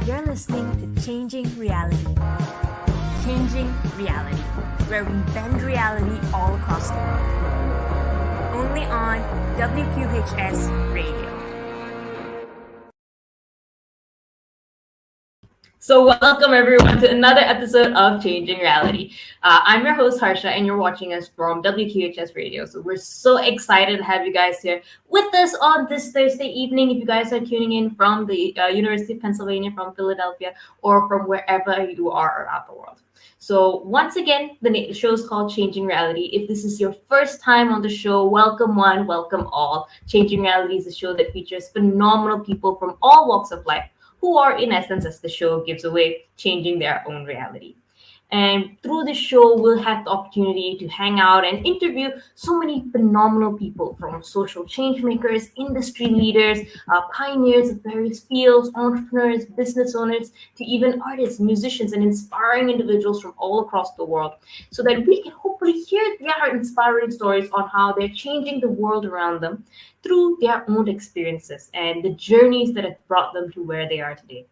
You're listening to Changing Reality. Changing Reality, where we bend reality all across the world. Only on WQHS Radio. So welcome everyone to another episode of Changing Reality. I'm your host Harsha and you're watching us from WQHS Radio. So we're so excited to have you guys here with us on this Thursday evening. If you guys are tuning in from the University of Pennsylvania, from Philadelphia, or from wherever you are around the world. So once again, the show is called Changing Reality. If this is your first time on the show, welcome one, welcome all. Changing Reality is a show that features phenomenal people from all walks of life who are, in essence, as the show gives away, changing their own reality. And through the show, we'll have the opportunity to hang out and interview so many phenomenal people, from social change makers, industry leaders, pioneers of various fields, entrepreneurs, business owners, to even artists, musicians, and inspiring individuals from all across the world, so that we can hopefully hear their inspiring stories on how they're changing the world around them through their own experiences and the journeys that have brought them to where they are today.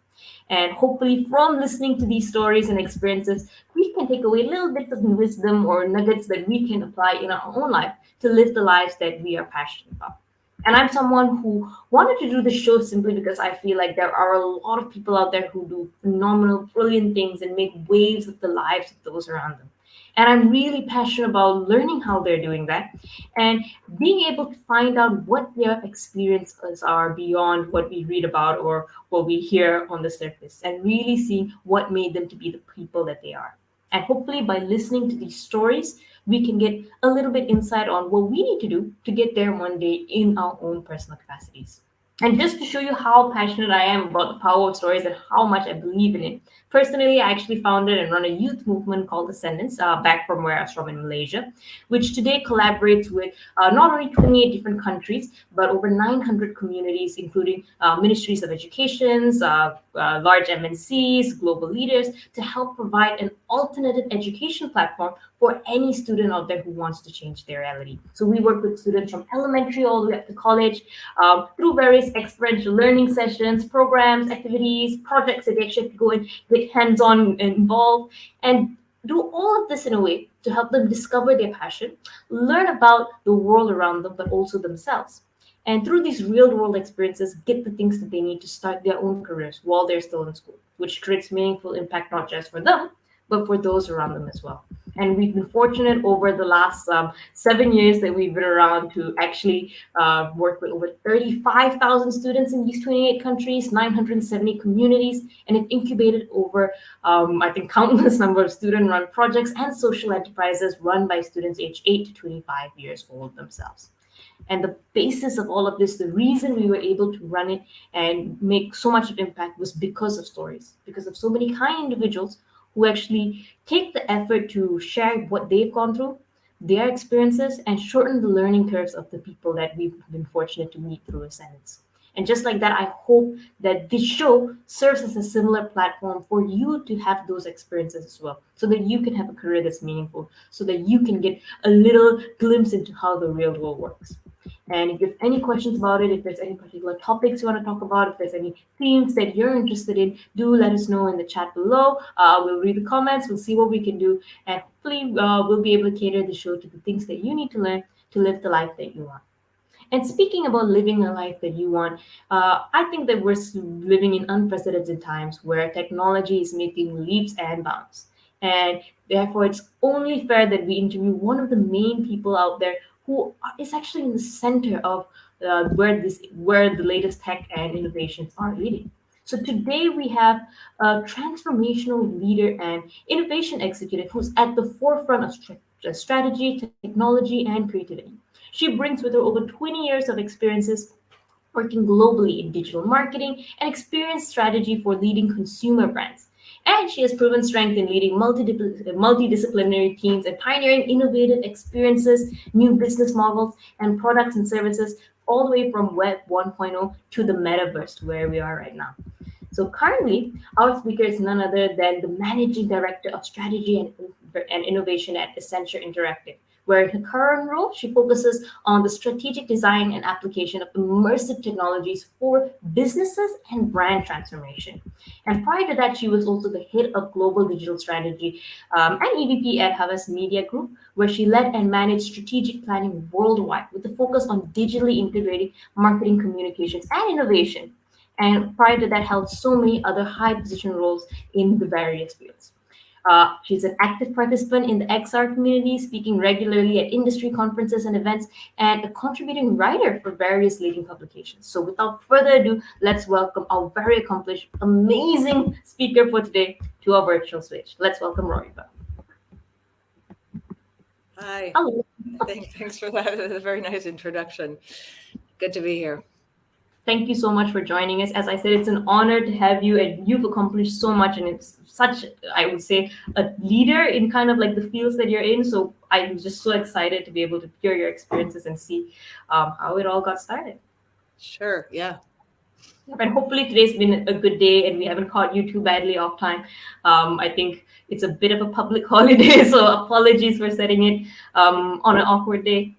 And hopefully, from listening to these stories and experiences, we can take away little bits of wisdom or nuggets that we can apply in our own life to live the lives that we are passionate about. And I'm someone who wanted to do the show simply because I feel like there are a lot of people out there who do phenomenal, brilliant things and make waves of the lives of those around them. And I'm really passionate about learning how they're doing that and being able to find out what their experiences are beyond what we read about or what we hear on the surface, and really seeing what made them to be the people that they are. And hopefully, by listening to these stories, we can get a little bit insight on what we need to do to get there one day in our own personal capacities. And just to show you how passionate I am about the power of stories and how much I believe in it, personally, I actually founded and run a youth movement called Ascendance, back from where I was from in Malaysia, which today collaborates with not only 28 different countries, but over 900 communities, including ministries of education, large MNCs, global leaders, to help provide an alternative education platform for any student out there who wants to change their reality. So we work with students from elementary all the way up to college, through various experiential learning sessions, programs, activities, projects that they actually have to go and get hands-on involved, and do all of this in a way to help them discover their passion, learn about the world around them, but also themselves. And through these real-world experiences, get the things that they need to start their own careers while they're still in school, which creates meaningful impact not just for them, but for those around them as well. And we've been fortunate over the last 7 years that we've been around to actually work with over 35,000 students in these 28 countries, 970 communities, and have incubated over, I think, countless number of student-run projects and social enterprises run by students aged 8 to 25 years old themselves. And the basis of all of this, the reason we were able to run it and make so much of impact was because of stories, because of so many kind individuals who actually take the effort to share what they've gone through, their experiences, and shorten the learning curves of the people that we've been fortunate to meet through Ascendance. And just like that, I hope that this show serves as a similar platform for you to have those experiences as well, so that you can have a career that's meaningful, so that you can get a little glimpse into how the real world works. And if you have any questions about it, if there's any particular topics you want to talk about, if there's any themes that you're interested in, do let us know in the chat below. We'll read the comments, we'll see what we can do, and hopefully we'll be able to cater the show to the things that you need to learn to live the life that you want. And speaking about living a life that you want, I think that we're living in unprecedented times where technology is making leaps and bounds. And therefore, it's only fair that we interview one of the main people out there who is actually in the center of where the latest tech and innovations are leading. So today we have a transformational leader and innovation executive who's at the forefront of strategy, technology, and creativity. She brings with her over 20 years of experiences working globally in digital marketing and experienced strategy for leading consumer brands. And she has proven strength in leading multidisciplinary teams and pioneering innovative experiences, new business models, and products and services, all the way from Web 1.0 to the Metaverse, where we are right now. So currently, our speaker is none other than the Managing Director of Strategy and Innovation at Accenture Interactive, where in her current role, she focuses on the strategic design and application of immersive technologies for businesses and brand transformation. And prior to that, she was also the head of global digital strategy and EVP at Havas Media Group, where she led and managed strategic planning worldwide with a focus on digitally integrating marketing, communications, and innovation. And prior to that, held so many other high position roles in the various fields. She's an active participant in the XR community, speaking regularly at industry conferences and events, and a contributing writer for various leading publications. So, without further ado, let's welcome our very accomplished, amazing speaker for today to our virtual switch. Let's welcome Rori. Hi. Hello. Thanks for that. It was a very nice introduction. Good to be here. Thank you so much for joining us. As I said, it's an honor to have you, and you've accomplished so much, and it's such, I would say, a leader in kind of like the fields that you're in. So I'm just so excited to be able to hear your experiences and see how it all got started. Sure. Yeah. And hopefully today's been a good day and we haven't caught you too badly off time. I think it's a bit of a public holiday, so apologies for setting it on an awkward day.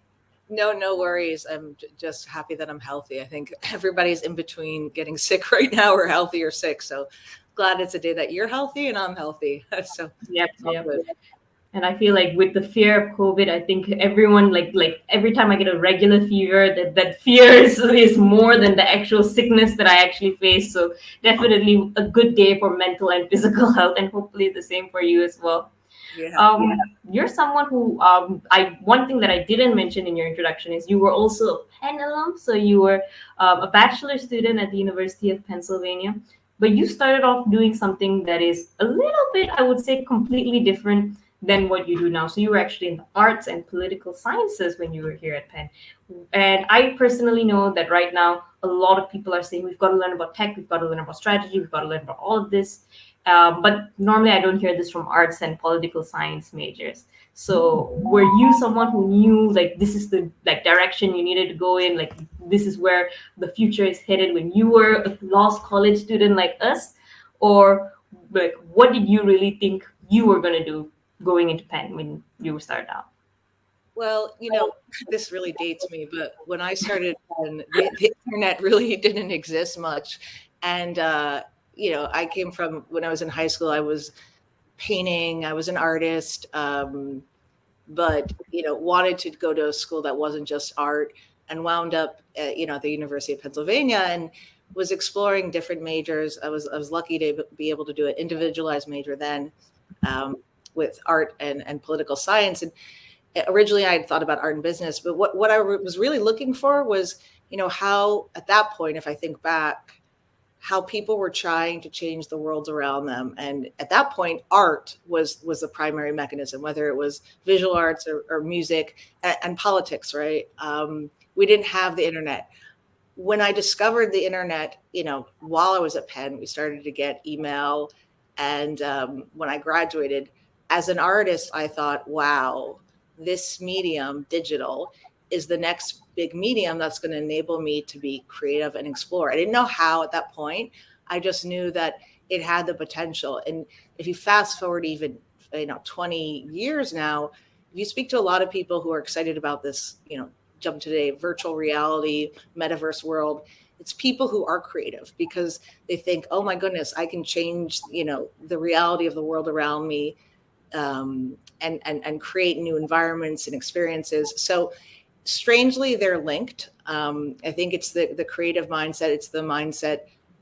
No worries. I'm just happy that I'm healthy. I think everybody's in between getting sick right now, or healthy or sick. So glad it's a day that you're healthy and I'm healthy. So yep. And I feel like with the fear of COVID, I think everyone like every time I get a regular fever, that fear is more than the actual sickness that I actually face. So definitely a good day for mental and physical health, and hopefully the same for you as well. Yeah. You're someone who one thing that I didn't mention in your introduction is you were also a Penn alum. So you were a bachelor student at the University of Pennsylvania, but you started off doing something that is a little bit, I would say, completely different than what you do now. So you were actually in the arts and political sciences when you were here at Penn. And I personally know that right now, a lot of people are saying, we've got to learn about tech, we've got to learn about strategy, we've got to learn about all of this. But normally I don't hear this from arts and political science majors. So were you someone who knew like this is the like direction you needed to go in, like this is where the future is headed when you were a lost college student like us? Or like what did you really think you were going to do going into Penn when you started out? Well, this really dates me, but when I started, the internet really didn't exist much. And, I came from, when I was in high school, I was painting, I was an artist, but, wanted to go to a school that wasn't just art, and wound up at, the University of Pennsylvania and was exploring different majors. I was lucky to be able to do an individualized major then, with art and political science. And originally I had thought about art and business, but what I was really looking for was, how at that point, if I think back, how people were trying to change the world around them. And at that point, art was the primary mechanism, whether it was visual arts or music and politics, right? We didn't have the internet. When I discovered the internet, while I was at Penn, we started to get email. And when I graduated, as an artist, I thought, wow, this medium, digital, is the next big medium that's going to enable me to be creative and explore. I didn't know how at that point. I just knew that it had the potential. And if you fast forward even 20 years now, if you speak to a lot of people who are excited about this, jump today, virtual reality, metaverse world, it's people who are creative because they think, oh my goodness, I can change, the reality of the world around me. And create new environments and experiences. So strangely, they're linked. I think it's the creative mindset. It's the mindset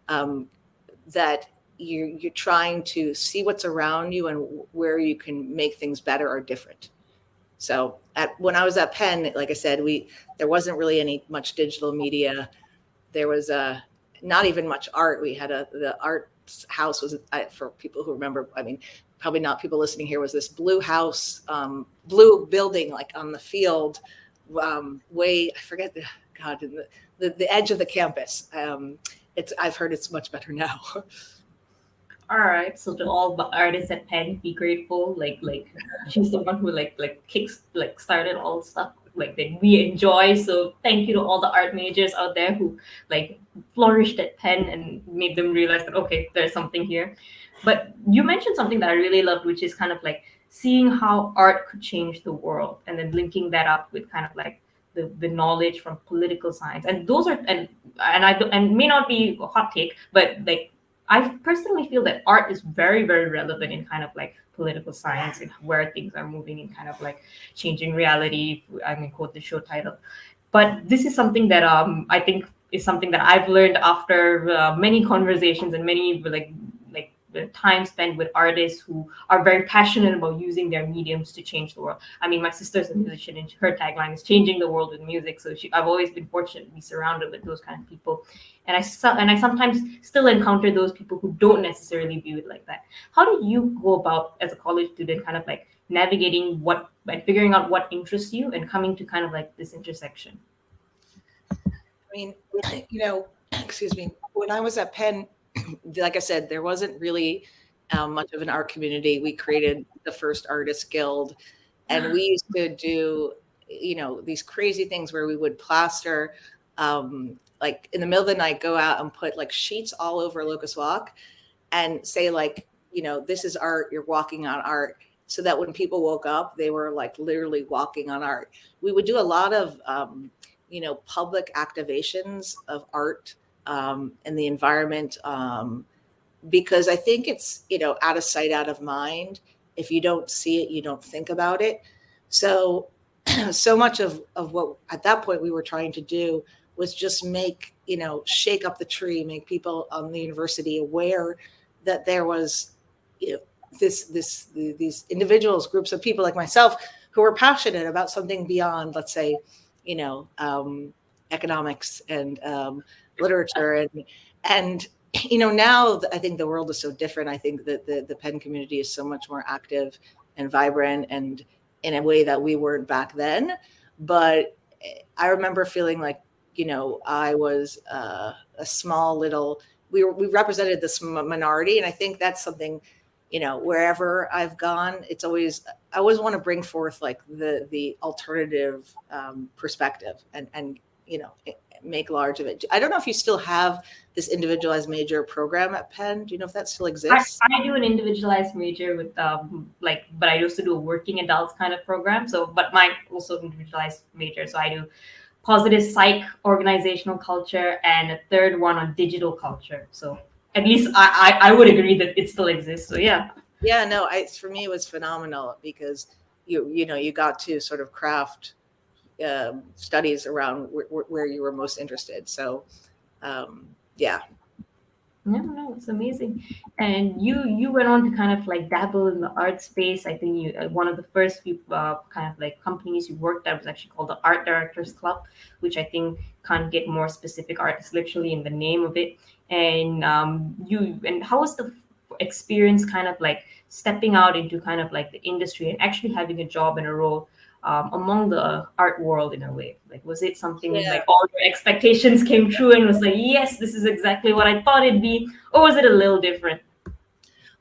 that you're trying to see what's around you and where you can make things better or different. So when I was at Penn, like I said, there wasn't really much digital media. There was not even much art. We had the art house was, for people who remember, probably not people listening here, was this blue house, blue building, like on the field, I forget the edge of the campus. I've heard it's much better now. All right. So to all the artists at Penn, be grateful. Like she's the one who started all the stuff that we enjoy. So thank you to all the art majors out there who flourished at Penn and made them realize that okay, there's something here. But you mentioned something that I really loved, which is kind of seeing how art could change the world, and then linking that up with kind of like the knowledge from political science. And those are and I don't, and may not be a hot take, but like I personally feel that art is very, very relevant in kind of like political science and where things are moving in kind of like changing reality. I'm gonna quote the show title. But this is something that I think is something that I've learned after many conversations and many like the time spent with artists who are very passionate about using their mediums to change the world. I mean, my sister's a musician, and her tagline is "changing the world with music." So I've always been fortunate to be surrounded with those kind of people, and I sometimes still encounter those people who don't necessarily view it like that. How do you go about as a college student, kind of like navigating what and figuring out what interests you and coming to kind of like this intersection? I mean, excuse me, when I was at Penn, like I said, there wasn't really much of an art community. We created the first artist guild, and we used to do, these crazy things where we would plaster, like in the middle of the night, go out and put like sheets all over Locust Walk and say like, this is art, you're walking on art. So that when people woke up, they were like literally walking on art. We would do a lot of, public activations of art and the environment, because I think it's, out of sight, out of mind. If you don't see it, you don't think about it. So, so much of what at that point we were trying to do was just make, shake up the tree, make people on the university aware that there was, these individuals, groups of people like myself who were passionate about something beyond, let's say, economics and literature and now I think the world is so different. I think that the Penn community is so much more active and vibrant and in a way that we weren't back then. But I remember feeling like, I was a small little, we represented this minority. And I think that's something, wherever I've gone, I always want to bring forth like the alternative perspective and make large of it. I don't know if you still have this individualized major program at Penn. Do you know if that still exists? I do an individualized major with but I used to do a working adults kind of program. So, but mine also individualized major. So I do positive psych, organizational culture, and a third one on digital culture. So at least I would agree that it still exists. So yeah. Yeah, no, for me it was phenomenal because you got to sort of craft studies around where you were most interested. So yeah. No, it's amazing. And you went on to kind of like dabble in the art space. I think you one of the first few kind of like companies you worked at was actually called the Art Directors Club, which I think can't get more specific. Art is literally in the name of it. And how was the experience kind of like stepping out into kind of like the industry and actually having a job and a role among the art world in a way? Like, was it something like all your expectations came true and was like, yes, this is exactly what I thought it'd be, or was it a little different?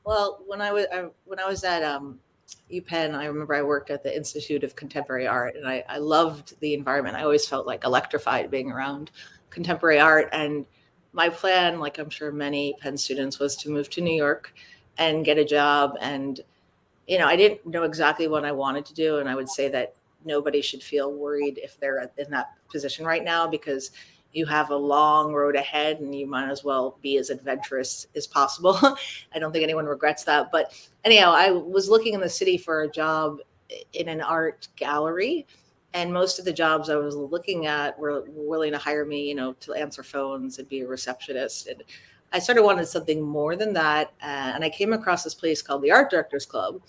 Well, when I was at UPenn, I remember I worked at the Institute of Contemporary Art, and I loved the environment. I always felt like electrified being around contemporary art. And my plan, like I'm sure many Penn students, was to move to New York and get a job. And I didn't know exactly what I wanted to do. And I would say that nobody should feel worried if they're in that position right now, because you have a long road ahead and you might as well be as adventurous as possible. I don't think anyone regrets that. But anyhow, I was looking in the city for a job in an art gallery. And most of the jobs I was looking at were willing to hire me, to answer phones and be a receptionist. And I sort of wanted something more than that. And I came across this place called the Art Directors Club.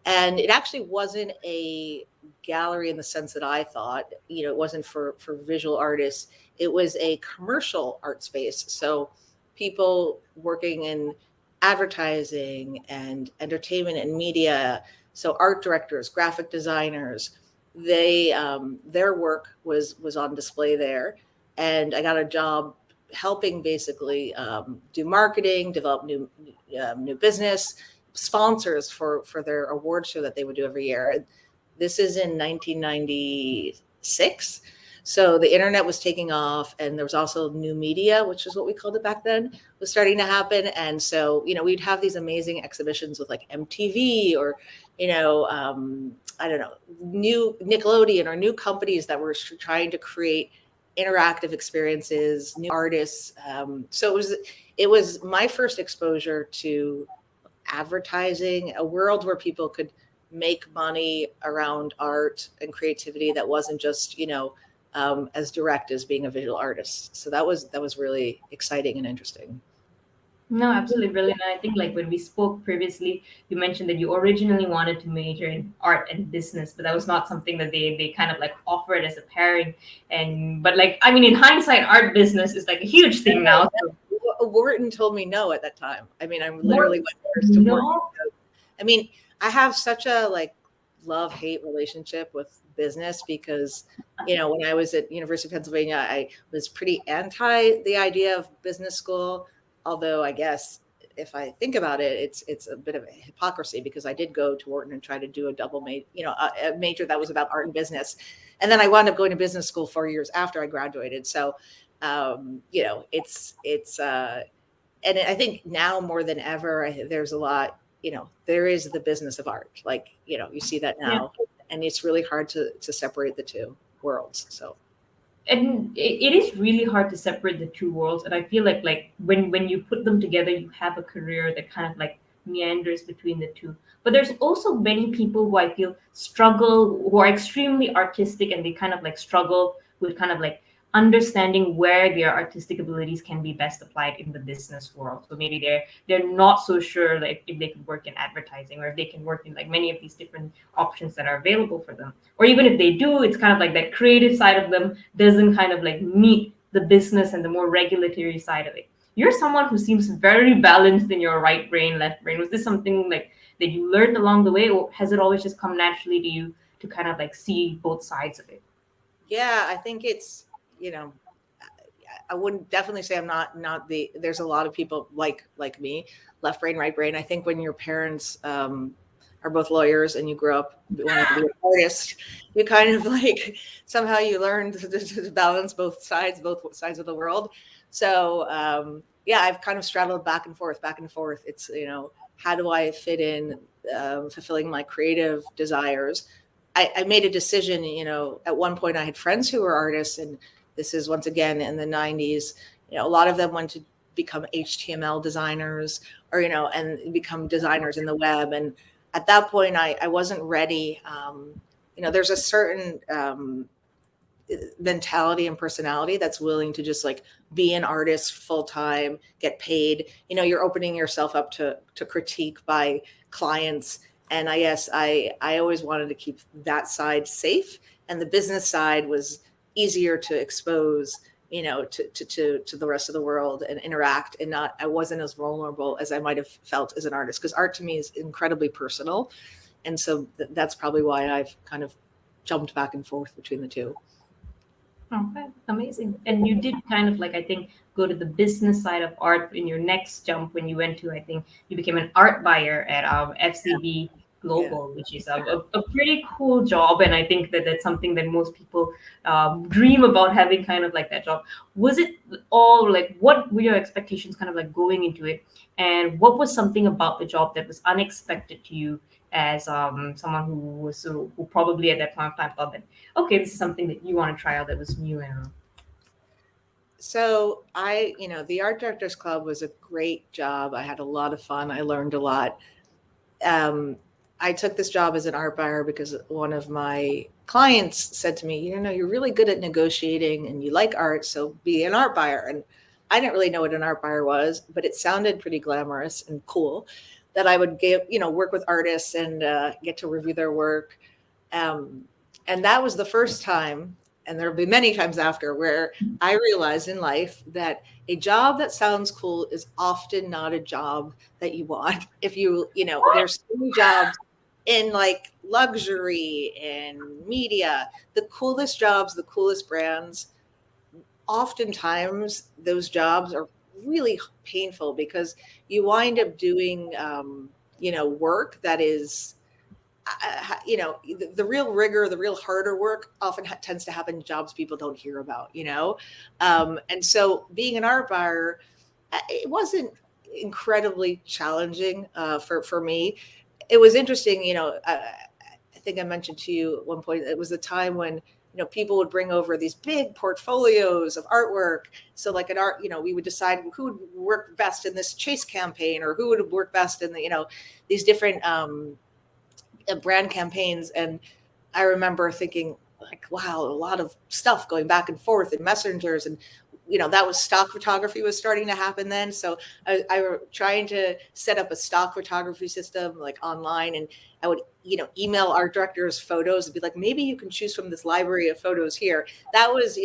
And it actually wasn't a gallery in the sense that I thought, it wasn't for visual artists. It was a commercial art space. So people working in advertising and entertainment and media. So art directors, graphic designers, their work was on display there. And I got a job helping basically do marketing, develop new business, sponsors for their award show that they would do every year. This is in 1996. So the internet was taking off, and there was also new media, which is what we called it back then, was starting to happen. And so, we'd have these amazing exhibitions with like MTV or, I don't know, new Nickelodeon or new companies that were trying to create interactive experiences, new artists. So it was my first exposure to advertising, a world where people could make money around art and creativity that wasn't just, as direct as being a visual artist. So that was really exciting and interesting. No, absolutely brilliant. And I think like when we spoke previously, you mentioned that you originally wanted to major in art and business, but that was not something that they kind of like offered as a pairing. But like, I mean, in hindsight, art business is like a huge thing now. So. Wharton told me no at that time. I mean, I literally went first to Wharton. I mean, I have such a like love-hate relationship with business because, when I was at University of Pennsylvania, I was pretty anti the idea of business school. Although I guess if I think about it, it's a bit of a hypocrisy because I did go to Wharton and try to do a double major, a major that was about art and business. And then I wound up going to business school 4 years after I graduated. So, and I think now more than ever, there's a lot, there is the business of art. Like, you see that now, and it's really hard to separate the two worlds. So. And it is really hard to separate the two worlds. And I feel like when you put them together, you have a career that kind of like meanders between the two. But there's also many people who I feel struggle, who are extremely artistic, and they kind of like struggle with kind of like understanding where their artistic abilities can be best applied in the business world. So maybe they're not so sure like if they can work in advertising or if they can work in like many of these different options that are available for them. Or even if they do, it's kind of like that creative side of them doesn't kind of like meet the business and the more regulatory side of it. You're someone who seems very balanced in your right brain, left brain. Was this something like that you learned along the way, or has it always just come naturally to you to kind of like see both sides of it? Yeah, I think it's, I wouldn't definitely say I'm not there's a lot of people like me, left brain, right brain. I think when your parents are both lawyers and you grew up wanting to be an artist, you kind of like somehow you learned to balance both sides of the world. So I've kind of straddled back and forth. It's, how do I fit in fulfilling my creative desires? I made a decision, at one point I had friends who were artists, and this is once again in the 90s, a lot of them went to become HTML designers or, and become designers in the web. And at that point, I wasn't ready. There's a certain mentality and personality that's willing to just like be an artist full time, get paid. You're opening yourself up to critique by clients. And I guess I always wanted to keep that side safe. And the business side was easier to expose, to the rest of the world and interact, and I wasn't as vulnerable as I might have felt as an artist, because art to me is incredibly personal. And so that's probably why I've kind of jumped back and forth between the two. Okay, amazing. And you did kind of like, I think, go to the business side of art in your next jump when you went to, I think you became an art buyer at FCB Global, which is a pretty cool job. And I think that's something that most people dream about, having kind of like that job. Was it all like, what were your expectations kind of like going into it? And what was something about the job that was unexpected to you as someone who probably at that point of time thought that, okay, this is something that you want to try out that was new and So the Art Directors Club was a great job. I had a lot of fun. I learned a lot. I took this job as an art buyer because one of my clients said to me, you're really good at negotiating and you like art, so be an art buyer. And I didn't really know what an art buyer was, but it sounded pretty glamorous and cool that I would work with artists and get to review their work. And that was the first time, and there'll be many times after, where I realized in life that a job that sounds cool is often not a job that you want. If there's so many jobs in like luxury and media, the coolest jobs, the coolest brands, oftentimes those jobs are really painful because you wind up doing, work that is the real rigor, the real harder work often tends to happen in jobs people don't hear about, and so being an art buyer, it wasn't incredibly challenging for me. It was interesting, I think I mentioned to you at one point, it was a time when people would bring over these big portfolios of artwork. So like we would decide who would work best in this chase campaign, or who would work best in the these different brand campaigns. And I remember thinking, like, wow, a lot of stuff going back and forth in messengers, and that was stock photography was starting to happen then. So I were trying to set up a stock photography system like online, and I would email art directors photos and be like, maybe you can choose from this library of photos here. That was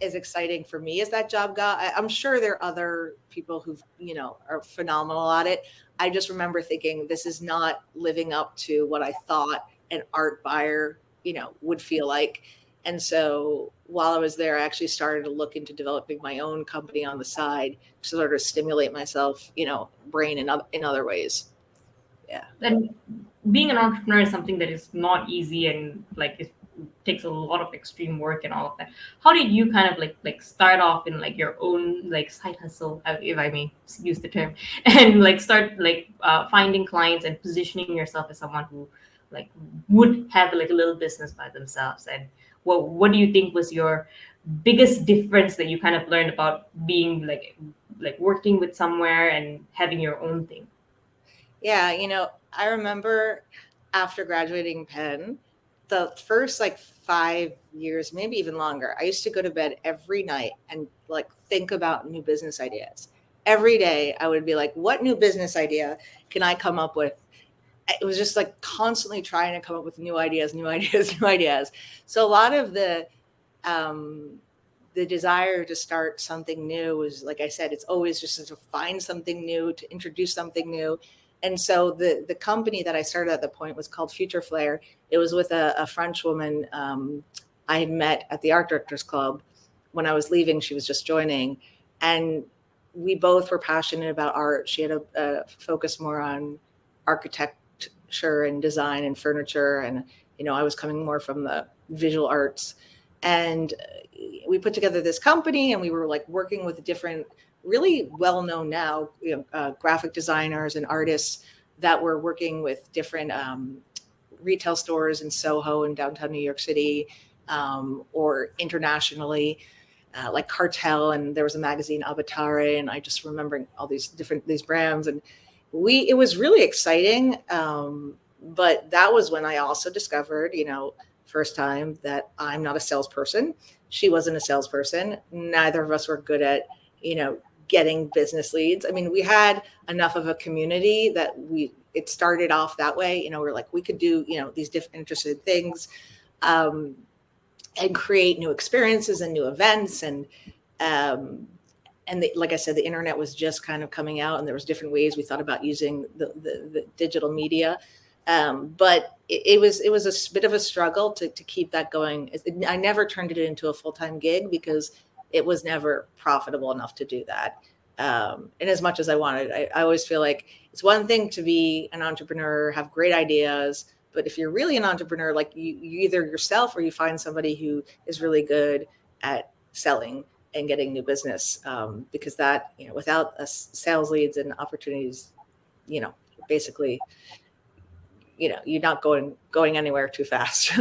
as exciting for me as that job got. I'm sure there are other people who are phenomenal at it. I just remember thinking, this is not living up to what I thought an art buyer would feel like. And so while I was there, I actually started to look into developing my own company on the side to sort of stimulate myself, brain in other ways. Yeah. And being an entrepreneur is something that is not easy, and like it takes a lot of extreme work and all of that. How did you kind of like start off in like your own like side hustle, if I may use the term, and like start like finding clients and positioning yourself as someone who like would have like a little business by themselves? And what do you think was your biggest difference that you kind of learned about being like working with somewhere and having your own thing? Yeah, I remember after graduating Penn, the first like 5 years, maybe even longer, I used to go to bed every night and like think about new business ideas. Every day I would be like, what new business idea can I come up with? It was just like constantly trying to come up with new ideas. So a lot of the desire to start something new was, like I said, it's always just to find something new, to introduce something new. And so the company that I started at the point was called Future Flair. It was with a French woman I had met at the Art Directors Club. When I was leaving, she was just joining. And we both were passionate about art. She had a focus more on architecture and design and furniture. And, I was coming more from the visual arts. And we put together this company, and we were like working with different really well-known now graphic designers and artists that were working with different retail stores in Soho in downtown New York City, or internationally, like Cartel, and there was a magazine Avatare, and I just remembering all these brands, and it was really exciting. But that was when I also discovered, first time, that I'm not a salesperson. She wasn't a salesperson. Neither of us were good at, getting business leads. I mean, we had enough of a community that it started off that way. We're like, we could do, these different interested things, and create new experiences and new events. And like I said, the internet was just kind of coming out, and there was different ways we thought about using the digital media. But it was a bit of a struggle to keep that going. I never turned it into a full-time gig because it was never profitable enough to do that. And as much as I wanted, I always feel like it's one thing to be an entrepreneur, have great ideas, but if you're really an entrepreneur, like you either yourself or you find somebody who is really good at selling and getting new business, because that, without sales leads and opportunities, basically, you're not going anywhere too fast.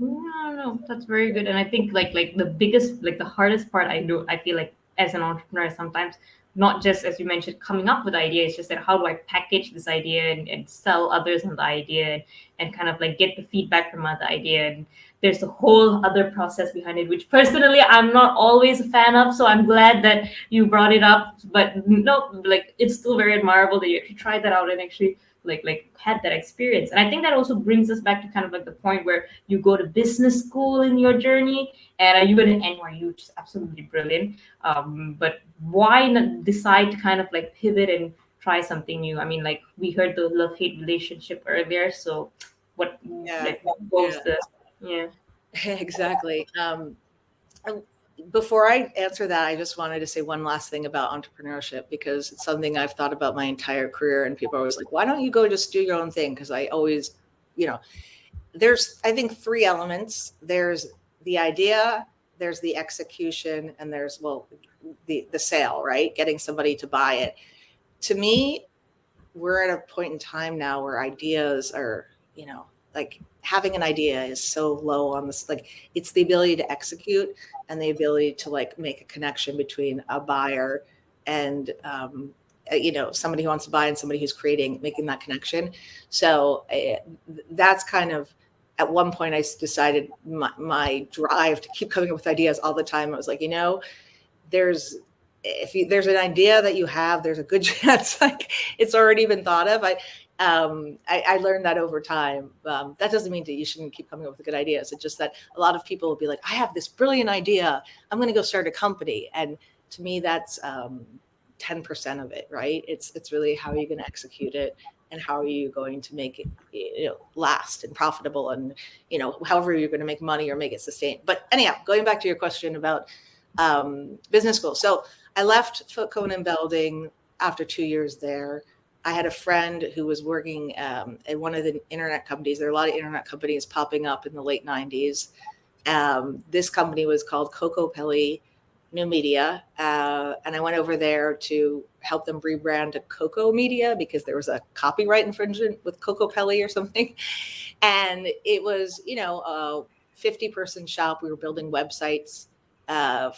No, that's very good. And I think like the biggest, like the hardest part I feel like as an entrepreneur sometimes, not just as you mentioned, coming up with ideas, just that how do I package this idea and sell others on the idea, and kind of like get the feedback from the idea. And there's a whole other process behind it, which personally I'm not always a fan of. So I'm glad that you brought it up. But no, like it's still very admirable that you actually tried that out and actually like had that experience. And I think that also brings us back to kind of like the point where you go to business school in your journey, and you went to NYU, which is absolutely brilliant. But why not decide to kind of like pivot and try something new? I mean, like we heard the love-hate relationship earlier. So what was the Exactly. before I answer that, I just wanted to say one last thing about entrepreneurship, because it's something I've thought about my entire career. And people are always like, why don't you go just do your own thing? Because I always, there's, I think, three elements. There's the idea, there's the execution, and there's, the sale, right? Getting somebody to buy it. To me, we're at a point in time now where ideas are, like having an idea is so low on this. Like, it's the ability to execute and the ability to like make a connection between a buyer and somebody who wants to buy and somebody who's making that connection. So that's kind of, at one point I decided my drive to keep coming up with ideas all the time. I was like, there's an idea that you have, there's a good chance like it's already been thought of. I learned that over time. That doesn't mean that you shouldn't keep coming up with good ideas. It's just that a lot of people will be like, I have this brilliant idea, I'm going to go start a company. And to me, that's 10% of it, right? It's really how are you going to execute it, and how are you going to make it last and profitable, and however you're going to make money or make it sustained. But anyhow, going back to your question about business school. So I left Cohen & Belding after 2 years there. I had a friend who was working at one of the internet companies. There are a lot of internet companies popping up in the late 90s. This company was called 𝐶𝐞𝐁𝐿 New Media. And I went over there to help them rebrand to 𝐶𝐞𝐫 Media because there was a copyright infringement with 𝐶𝐞𝐿 or something. And it was, a 50-person shop. We were building websites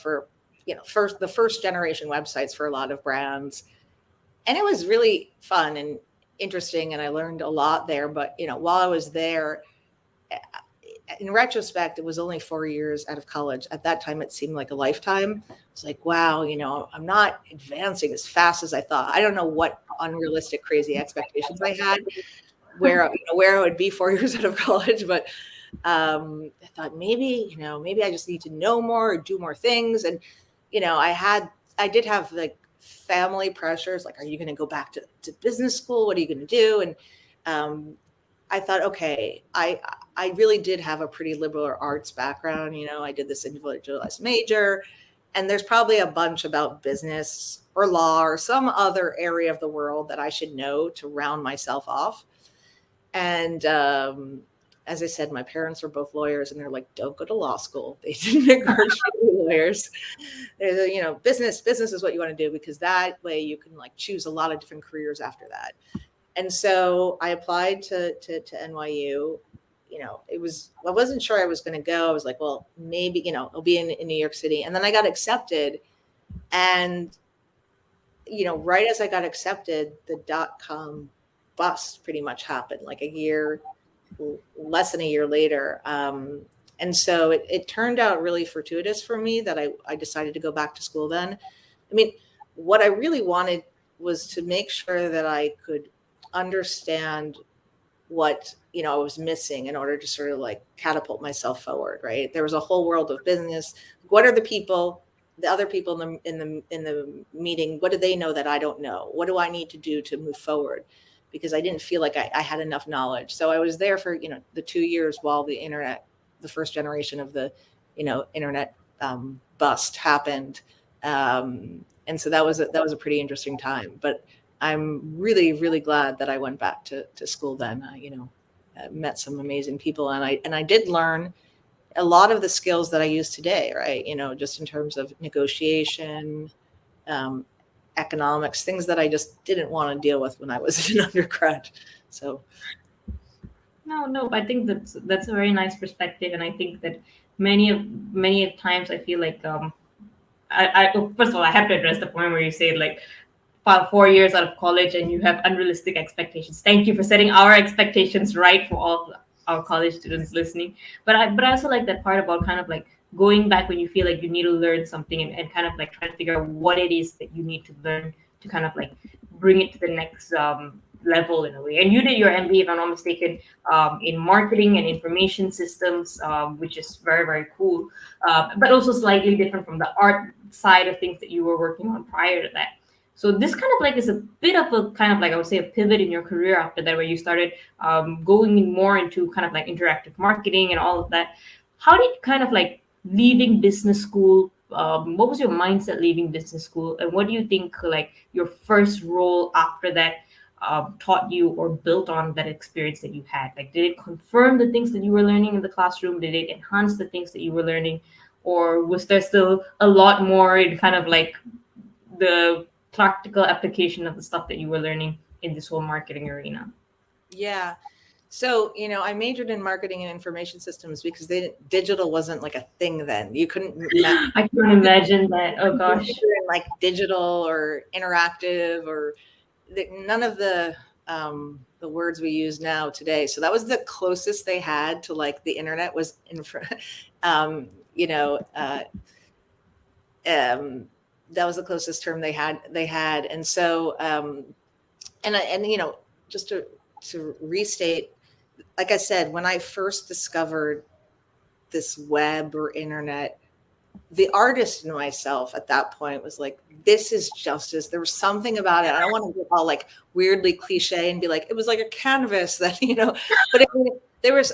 for, the first generation websites for a lot of brands. And it was really fun and interesting, and I learned a lot there. But, while I was there, in retrospect, it was only 4 years out of college. At that time, it seemed like a lifetime. It's like, wow, I'm not advancing as fast as I thought. I don't know what unrealistic, crazy expectations I had, where I would be 4 years out of college. But I thought maybe I just need to know more or do more things. And, I did have like family pressures, like, are you going to go back to business school? What are you going to do? And I thought, okay, I really did have a pretty liberal arts background. I did this individualized major, and there's probably a bunch about business or law or some other area of the world that I should know to round myself off. And as I said, my parents were both lawyers, and they're like, don't go to law school. They didn't encourage me to be lawyers. They're, business is what you want to do, because that way you can like choose a lot of different careers after that. And so I applied to NYU. I wasn't sure I was going to go. I was like, well, maybe, I'll be in New York City. And then I got accepted. And, right as I got accepted, the .com bust pretty much happened, like less than a year later. And so it turned out really fortuitous for me that I decided to go back to school then. I mean, what I really wanted was to make sure that I could understand what, I was missing in order to sort of like catapult myself forward, right? There was a whole world of business. What are the other people in the meeting, what do they know that I don't know? What do I need to do to move forward? Because I didn't feel like I had enough knowledge. So I was there for, the 2 years while the first generation of the, internet bust happened. And so that was a pretty interesting time. But I'm really, really glad that I went back to school then. I met some amazing people, and I did learn a lot of the skills that I use today, right? Just in terms of negotiation, economics, things that I just didn't want to deal with when I was an undergrad. So no, I think that's a very nice perspective. And I think that many times I feel like I first of all, I have to address the point where you say like 4 years out of college and you have unrealistic expectations. Thank you for setting our expectations right for all our college students listening. But I also like that part about kind of like going back when you feel like you need to learn something and kind of like trying to figure out what it is that you need to learn to kind of like bring it to the next level in a way. And you did your MBA, if I'm not mistaken, in marketing and information systems, which is very, very cool, but also slightly different from the art side of things that you were working on prior to that. So this kind of like is a bit of a kind of like, I would say, a pivot in your career after that, where you started going more into kind of like interactive marketing and all of that. How did kind of like leaving business school what was your mindset leaving business school, and what do you think like your first role after that taught you or built on that experience that you had? Like, did it confirm the things that you were learning in the classroom? Did it enhance the things that you were learning? Or was there still a lot more in kind of like the practical application of the stuff that you were learning in this whole marketing arena? Yeah. So, I majored in marketing and information systems because digital wasn't like a thing then. You couldn't. I can imagine that. Oh gosh. Like digital or interactive or none of the words we use now today. So that was the closest they had to like the internet was that was the closest term they had. And so, just to restate, like I said, when I first discovered this web or internet, the artist in myself at that point was like, this is justice. There was something about it. I don't want to get all like weirdly cliche and be like, it was like a canvas that, but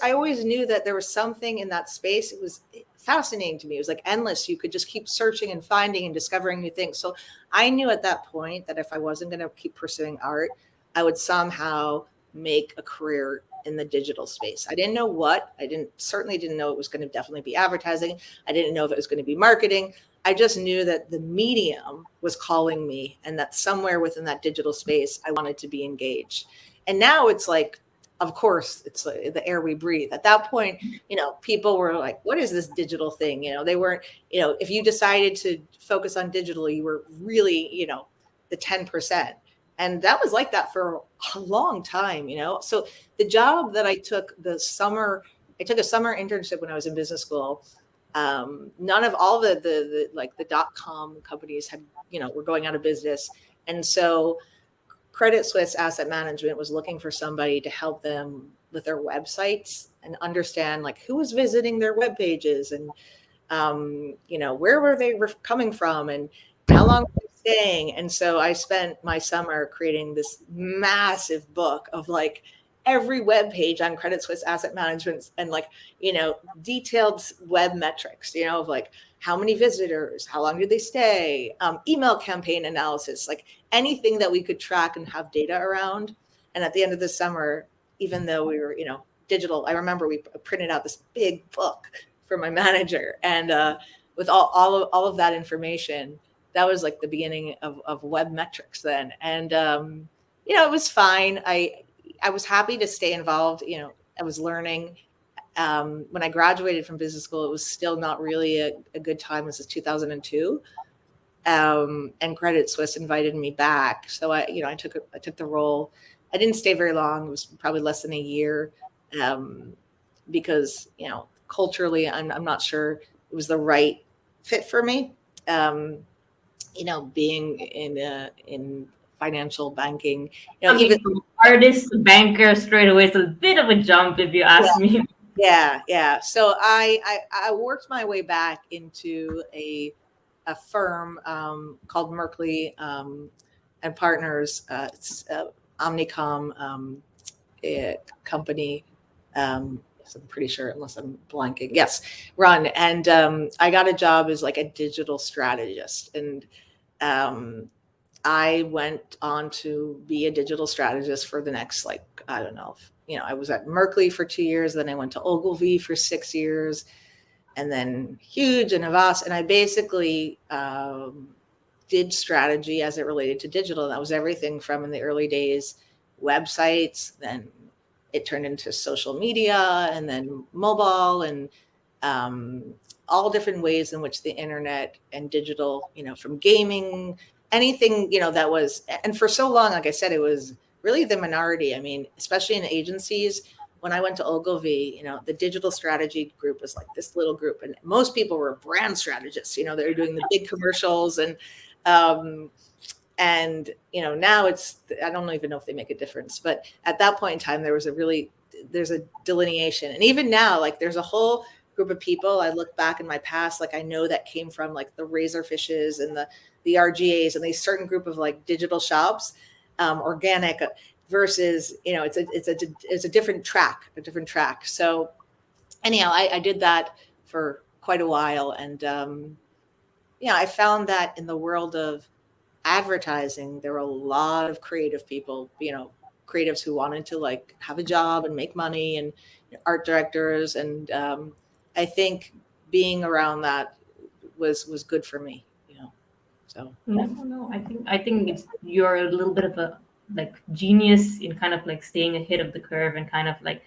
I always knew that there was something in that space. It was fascinating to me. It was like endless. You could just keep searching and finding and discovering new things. So I knew at that point that if I wasn't going to keep pursuing art, I would somehow make a career in the digital space. I didn't know what. Certainly didn't know it was going to definitely be advertising. I didn't know if it was going to be marketing. I just knew that the medium was calling me and that somewhere within that digital space, I wanted to be engaged. And now it's like, of course, it's like the air we breathe. At that point, people were like, what is this digital thing? They weren't, if you decided to focus on digital, you were really, the 10%. And that was like that for a long time, So the job that I took a summer internship when I was in business school. None of all the .com companies had, were going out of business. And so Credit Suisse Asset Management was looking for somebody to help them with their websites and understand like who was visiting their web pages and, where were they coming from and how long were they staying. And so I spent my summer creating this massive book of like every web page on Credit Suisse Asset Management and like, detailed web metrics, of like how many visitors, how long did they stay, email campaign analysis, like anything that we could track and have data around. And at the end of the summer, even though we were, digital, I remember we printed out this big book for my manager and with all of that information. That was like the beginning of web metrics then. And, it was fine. I was happy to stay involved. I was learning. When I graduated from business school, it was still not really a good time. This is 2002. And Credit Suisse invited me back. So I took the role. I didn't stay very long. It was probably less than a year because, culturally, I'm not sure it was the right fit for me. Being in financial banking, even from artist to banker straight away, it's a bit of a jump if you ask me. Yeah. So I worked my way back into a firm called Merkley and Partners. It's Omnicom company. I'm pretty sure, unless I'm blanking. Yes, run. And I got a job as like a digital strategist, and I went on to be a digital strategist for the next, I was at Merkley for 2 years. Then I went to Ogilvy for 6 years and then Huge and Avast. And I basically did strategy as it related to digital. That was everything from in the early days, websites, then it turned into social media and then mobile and all different ways in which the internet and digital, from gaming, anything, that was, and for so long, like I said, it was really the minority. I mean, especially in agencies, when I went to Ogilvy, the digital strategy group was like this little group, and most people were brand strategists, they were doing the big commercials and now it's, I don't even know if they make a difference, but at that point in time, there's a delineation. And even now, like there's a whole group of people, I look back in my past, like I know that came from like the Razorfishes and the RGAs and these certain group of like digital shops, organic versus, it's a different track. So anyhow, I did that for quite a while. And I found that in the world of advertising, there were a lot of creative people, creatives who wanted to like have a job and make money, and art directors. And I think being around that was good for me, so. No. I think you're a little bit of a like genius in kind of like staying ahead of the curve and kind of like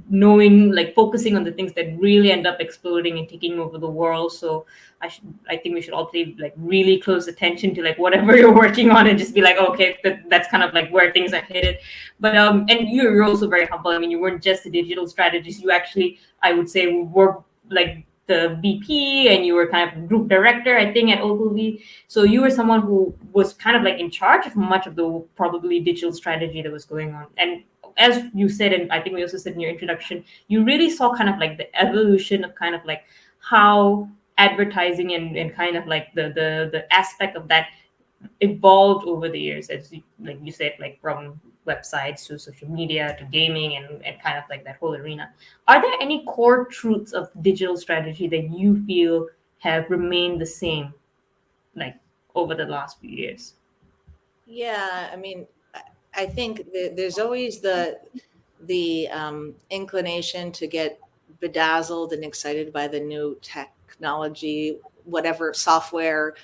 knowing, like focusing on the things that really end up exploding and taking over the world. So I think we should all pay like really close attention to like whatever you're working on and just be like, okay, that's kind of like where things are headed. But and you're also very humble. I mean, you weren't just a digital strategist. You actually, I would say, were like the VP, and you were kind of group director, I think, at Ogilvy. So you were someone who was kind of like in charge of much of the probably digital strategy that was going on. And as you said, and I think we also said in your introduction, you really saw kind of like the evolution of kind of like how advertising and kind of like the aspect of that evolved over the years, as like you said, like from websites to social media to gaming and kind of like that whole arena. Are there any core truths of digital strategy that you feel have remained the same like over the last few years? Yeah, I mean, I think there's always the inclination to get bedazzled and excited by the new technology, whatever software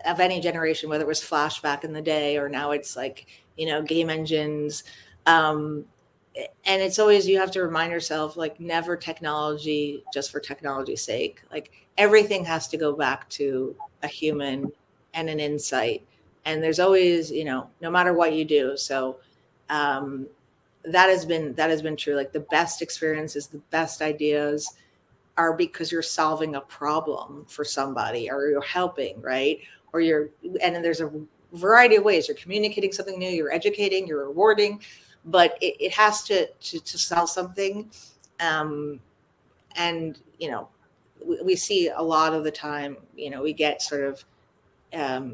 of any generation, whether it was Flash back in the day or now it's like, game engines. And it's always, you have to remind yourself, like, never technology just for technology's sake. Like, everything has to go back to a human and an insight. And there's always, no matter what you do. So that has been true. Like, the best experiences, the best ideas are because you're solving a problem for somebody, or you're helping, right? And then there's a variety of ways. You're communicating something new, you're educating, you're rewarding, but it has to sell something. And, we see a lot of the time, we get sort of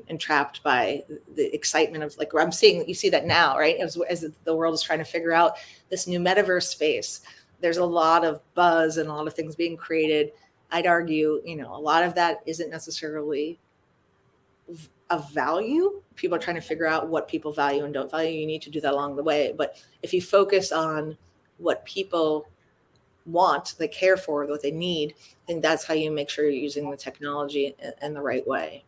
entrapped by the excitement of, like, I'm seeing, you see that now, right? As the world is trying to figure out this new metaverse space, there's a lot of buzz and a lot of things being created. I'd argue, a lot of that isn't necessarily of value. People are trying to figure out what people value and don't value. You need to do that along the way. But if you focus on what people want, they care for, what they need, I think that's how you make sure you're using the technology in the right way.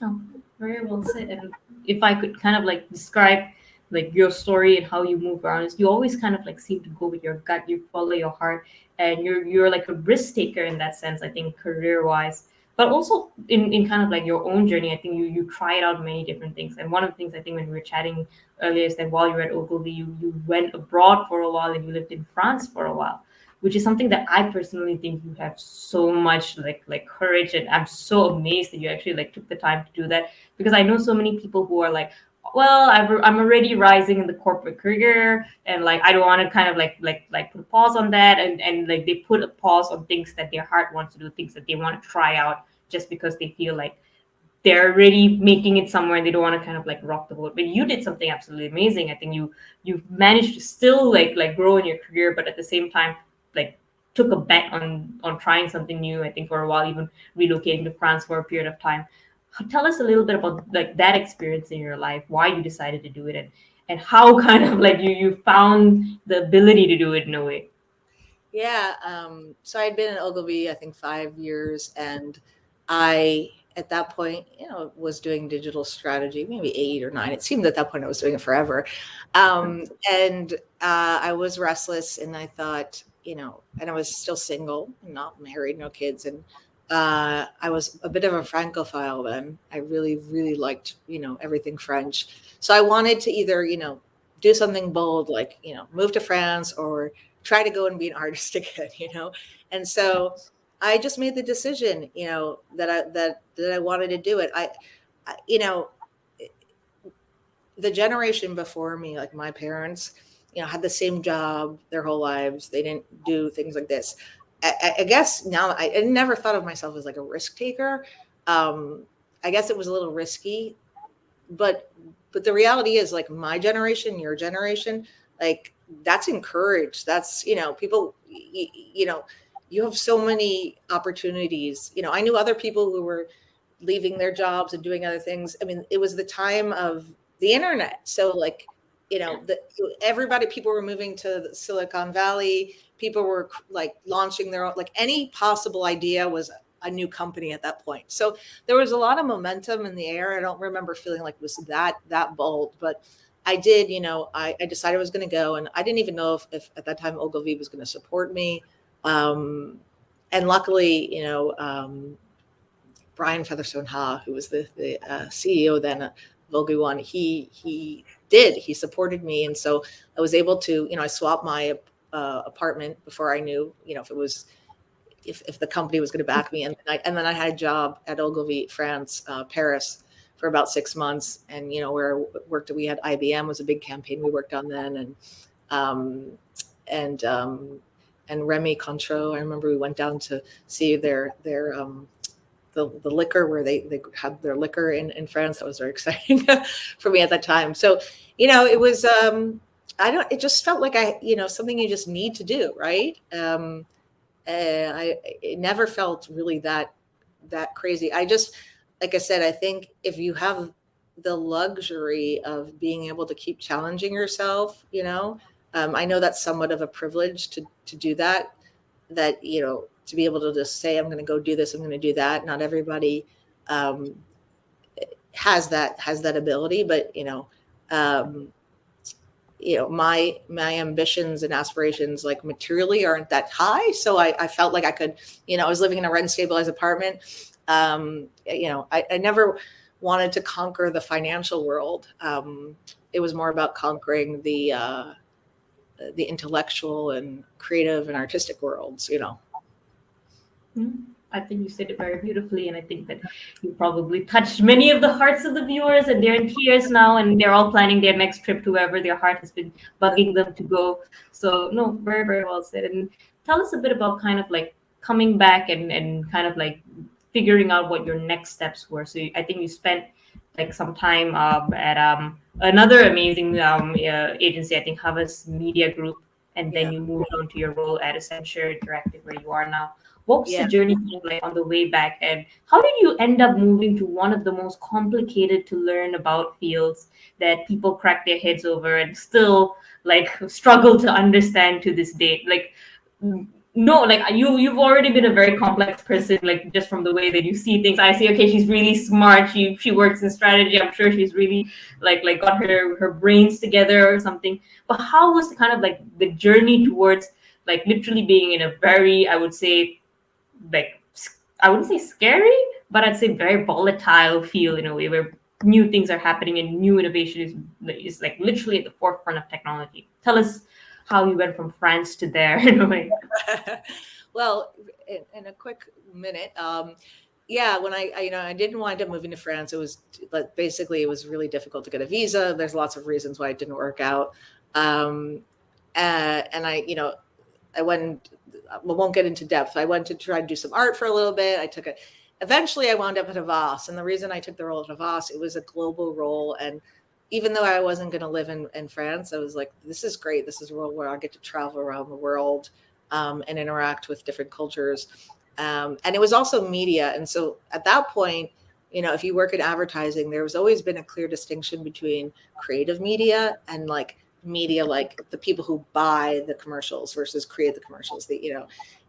Oh, very well said. And if I could kind of like describe like your story and how you move around, is you always kind of like seem to go with your gut, you follow your heart, and you're like a risk taker in that sense, I think, career wise, but also in kind of like your own journey. I think you tried out many different things. And one of the things I think when we were chatting earlier is that while you were at Ogilvy, you went abroad for a while and you lived in France for a while, which is something that I personally think you have so much like courage. And I'm so amazed that you actually like took the time to do that, because I know so many people who are like, well, I'm already rising in the corporate career, and like I don't want to kind of like put a pause on that, and like they put a pause on things that their heart wants to do, things that they want to try out, just because they feel like they're already making it somewhere and they don't want to kind of like rock the boat. But you did something absolutely amazing. I think you managed to still like grow in your career, but at the same time like took a bet on trying something new. I think for a while, even relocating to France for a period of time. Tell us a little bit about like that experience in your life, why you decided to do it, and how kind of like you found the ability to do it in a way. Yeah. So I'd been at Ogilvy, I think 5 years, and I, at that point, was doing digital strategy, maybe 8 or 9. It seemed at that point I was doing it forever. And I was restless, and I thought, and I was still single, not married, no kids. And I was a bit of a Francophile then. I really, really liked, everything French. So I wanted to either, do something bold, like, move to France, or try to go and be an artist again, And so I just made the decision, that I wanted to do it. The generation before me, like my parents, had the same job their whole lives. They didn't do things like this. I guess now I never thought of myself as like a risk taker. I guess it was a little risky, but the reality is, like, my generation, your generation, like, that's encouraged. That's, people, you have so many opportunities. You know, I knew other people who were leaving their jobs and doing other things. I mean, it was the time of the internet. So like, you know, people were moving to Silicon Valley. People were like launching their own, like any possible idea was a new company at that point. So there was a lot of momentum in the air. I don't remember feeling like it was that bold, but I did, you know, I decided I was going to go, and I didn't even know if at that time 𝐿𝐺𝐵 was going to support me. And luckily, you know, Brian Featherstone Ha, who was the CEO then of 𝐿𝐵, he supported me. And so I was able to, you know, I swapped my apartment before I knew, you know, if the company was going to back me. And then I had a job at 𝐿𝐵 France, Paris, for about 6 months. And, you know, where I worked, we had IBM was a big campaign we worked on then. And Remy Cointreau, I remember we went down to see the liquor, where they had their liquor in France. That was very exciting for me at that time. So, you know, it was, it just felt like something you just need to do. Right. It never felt really that crazy. Like I said, I think if you have the luxury of being able to keep challenging yourself, you know, I know that's somewhat of a privilege to do that, you know, to be able to just say, I'm going to go do this, I'm going to do that. Not everybody has that ability, but, you know, my ambitions and aspirations, like materially, aren't that high. So I felt like I could, you know, I was living in a rent stabilized apartment. You know, I never wanted to conquer the financial world. It was more about conquering the intellectual and creative and artistic worlds, you know. I think you said it very beautifully, and I think that you probably touched many of the hearts of the viewers, and they're in tears now, and they're all planning their next trip to wherever their heart has been bugging them to go. So no, very, very well said. And tell us a bit about kind of like coming back and kind of like figuring out what your next steps were. So I think you spent like some time at another amazing agency, I think Havas Media Group, and then you moved on to your role at Accenture Interactive, where you are now. What was the journey like on the way back, and how did you end up moving to one of the most complicated to learn about fields that people crack their heads over and still like struggle to understand to this day? Like, no, like you've already been a very complex person, like just from the way that you see things. I see, okay, she's really smart. She works in strategy. I'm sure she's really like got her brains together or something. But how was kind of like the journey towards like literally being in a very, I would say, like, I wouldn't say scary, but I'd say very volatile field in a way, where new things are happening and new innovation is like literally at the forefront of technology. Tell us how you went from France to there in a way. Well, in a quick minute, when I didn't wind up moving to France. It was really difficult to get a visa. There's lots of reasons why it didn't work out. And I won't get into depth. I went to try to do some art for a little bit. Eventually I wound up at Havas. And the reason I took the role at Havas, it was a global role. And even though I wasn't going to live in France, I was like, this is great. This is a role where I get to travel around the world and interact with different cultures. And it was also media. And so at that point, you know, if you work in advertising, there was always been a clear distinction between creative media and like media, like the people who buy the commercials versus create the commercials,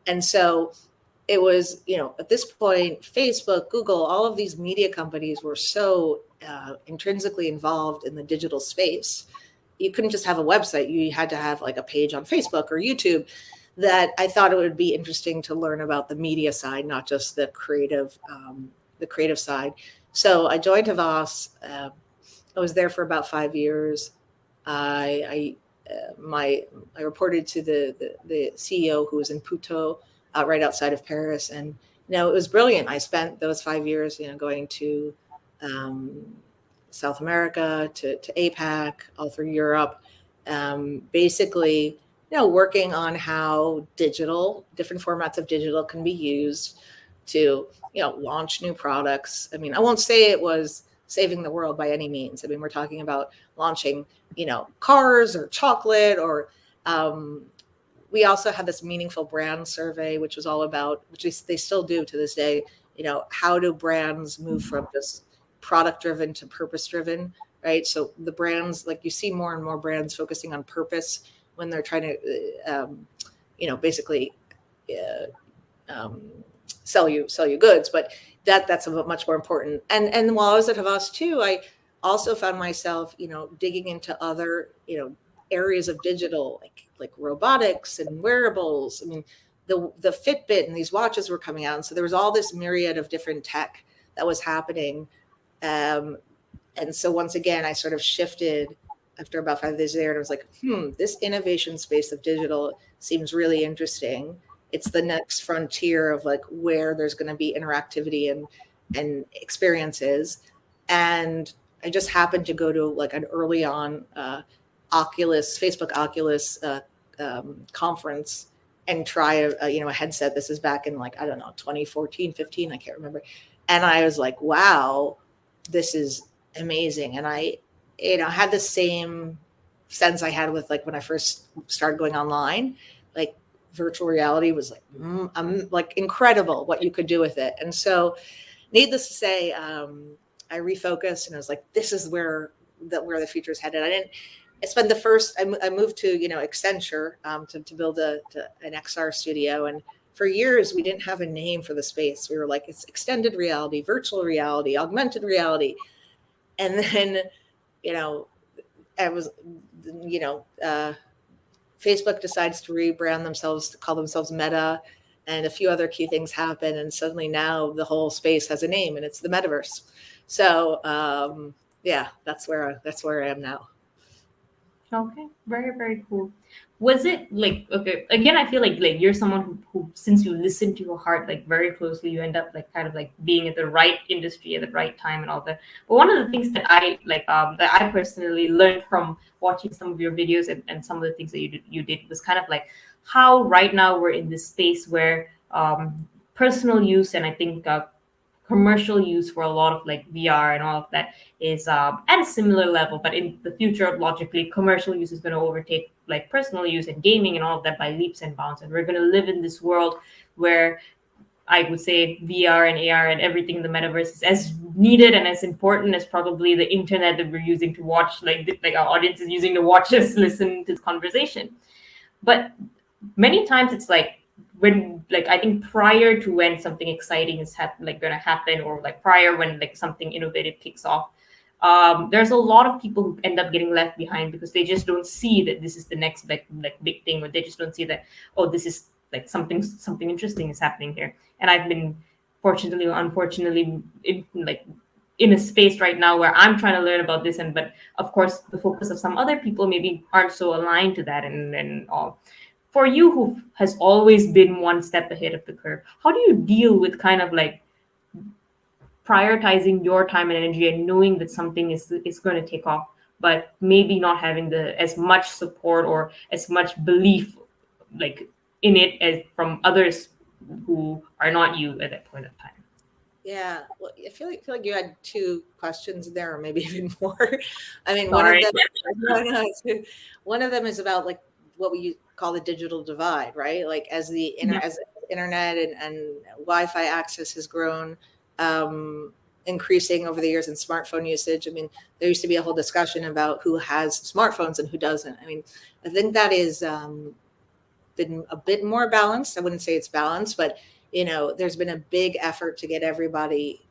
and so it was, at this point, Facebook, Google, all of these media companies were so intrinsically involved in the digital space. You couldn't just have a website. You had to have like a page on Facebook or YouTube. That I thought it would be interesting to learn about the media side, not just the creative side. So I joined Havas. I was there for about 5 years. I reported to the CEO, who was in Puteaux, right outside of Paris, and it was brilliant. I spent those 5 years, going to South America, to APAC, all through Europe, basically, working on how different formats of digital can be used to, launch new products. I mean, I won't say it was saving the world by any means. I mean, we're talking about launching, cars or chocolate or we also had this meaningful brand survey, which was all about, they still do to this day, how do brands move from just product driven to purpose driven, right? So the brands, like you see more and more brands focusing on purpose when they're trying to, basically sell you goods, but that's much more important. And while I was at Havas too, I also found myself, digging into other, areas of digital, like robotics and wearables. I mean, the Fitbit and these watches were coming out, and so there was all this myriad of different tech that was happening. And so once again, I sort of shifted after about 5 days there, and I was like, this innovation space of digital seems really interesting. It's the next frontier of like where there's going to be interactivity and experiences. And I just happened to go to like an early on Facebook Oculus conference and try a headset. This is back in 2014, 15, I can't remember. And I was like, wow, this is amazing. And I, had the same sense I had with when I first started going online, virtual reality was incredible what you could do with it. And so needless to say, I refocused and I was like, this is where the future is headed. I moved to, Accenture to build an XR studio. And for years, we didn't have a name for the space. We were like, it's extended reality, virtual reality, augmented reality. And then, Facebook decides to rebrand themselves, to call themselves Meta, and a few other key things happen. And suddenly now the whole space has a name, and it's the Metaverse. So that's where I am now. Okay, very, very cool. Was it okay, again, I feel like you're someone who since you listen to your heart very closely, you end up kind of being at the right industry at the right time and all that. But one of the things that I that I personally learned from watching some of your videos and some of the things that you did was kind of how right now we're in this space where personal use and I think commercial use for a lot of VR and all of that is at a similar level, but in the future, logically, commercial use is going to overtake personal use and gaming and all of that by leaps and bounds. And we're going to live in this world where I would say VR and AR and everything in the metaverse is as needed and as important as probably the internet that we're using to watch, our audience is using to watch us listen to this conversation. But many times it's when I think prior to when something exciting is going to happen, or prior when something innovative kicks off, there's a lot of people who end up getting left behind because they just don't see that this is the next big thing, or they just don't see that, oh, this is something interesting is happening here. And I've been fortunately or unfortunately in a space right now where I'm trying to learn about this, but of course the focus of some other people maybe aren't so aligned to that and all. For you, who has always been one step ahead of the curve, how do you deal with kind of prioritizing your time and energy and knowing that something is going to take off, but maybe not having as much support or as much belief in it as from others who are not you at that point of time? Yeah, well, I feel like you had two questions there, or maybe even more. I mean, one of them is about what we call the digital divide, right? As the internet and Wi-Fi access has grown, increasing over the years in smartphone usage. I mean, there used to be a whole discussion about who has smartphones and who doesn't. I mean, I think that is been a bit more balanced. I wouldn't say it's balanced, but there's been a big effort to get everybody,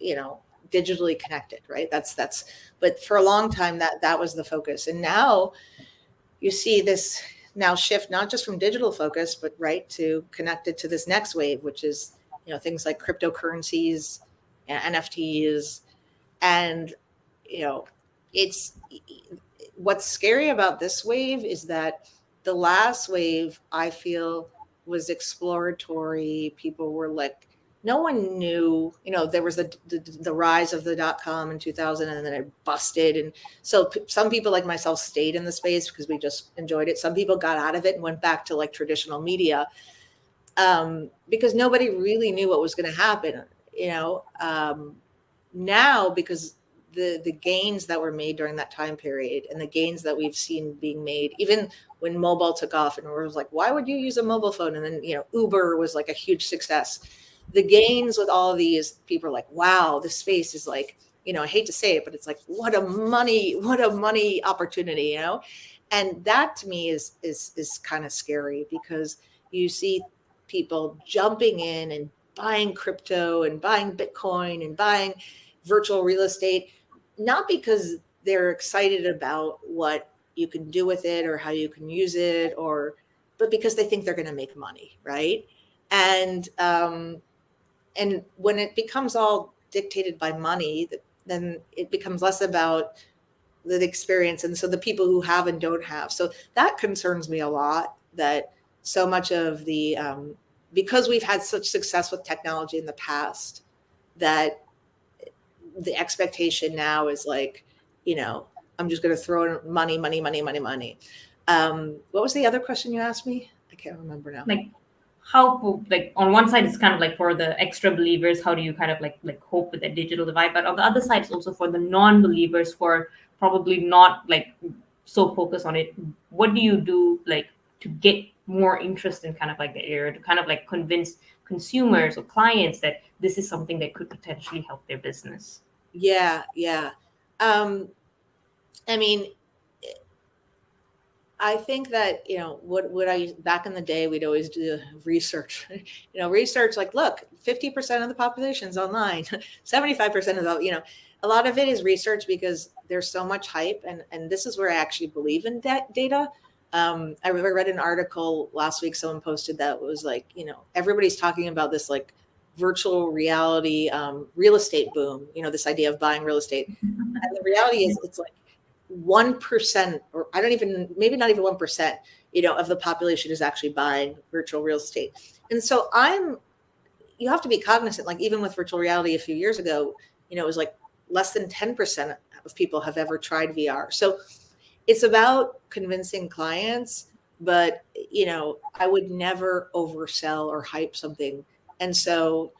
digitally connected, right? But for a long time that was the focus. And now you see this now shift, not just from digital focus, but right to connected to this next wave, which is, things like cryptocurrencies, NFTs. And, it's what's scary about this wave is that the last wave, I feel, was exploratory. People were no one knew, there was the rise of the .com in 2000, and then it busted. And so some people like myself stayed in the space because we just enjoyed it. Some people got out of it and went back to traditional media because nobody really knew what was going to happen. Now, because the gains that were made during that time period and the gains that we've seen being made, even when mobile took off and it was like, why would you use a mobile phone? And then, Uber was like a huge success. The gains with all of these, people are like, wow, this space is like, I hate to say it, but it's like, what a money opportunity, And that to me is kind of scary, because you see people jumping in and buying crypto and buying Bitcoin and buying virtual real estate, not because they're excited about what you can do with it or how you can use it, but because they think they're going to make money, right? And when it becomes all dictated by money, then it becomes less about the experience. And so the people who have and don't have. So that concerns me a lot, that so much of the, because we've had such success with technology in the past, that the expectation now is like, I'm just going to throw in money. What was the other question you asked me? I can't remember now. Like, how, like, on one side it's kind of like for the extra believers, how do you kind of like cope with the digital divide? But on the other side, it's also for the non-believers, for probably not like so focused on it. What do you do like to get more interest in kind of like the area, to kind of like convince consumers or clients that this is something that could potentially help their business? Yeah. I mean, I think that, what I, back in the day, we'd always do research, research like, look, 50% of the population's online, 75% of the, a lot of it is research, because there's so much hype. And this is where I actually believe in data. I read an article last week, someone posted that was like, everybody's talking about this like virtual reality real estate boom, this idea of buying real estate. And the reality is, it's like 1%, or maybe not even 1%, of the population is actually buying virtual real estate. And so you have to be cognizant, like even with virtual reality a few years ago, it was like less than 10% of people have ever tried VR. So it's about convincing clients, but, I would never oversell or hype something. And so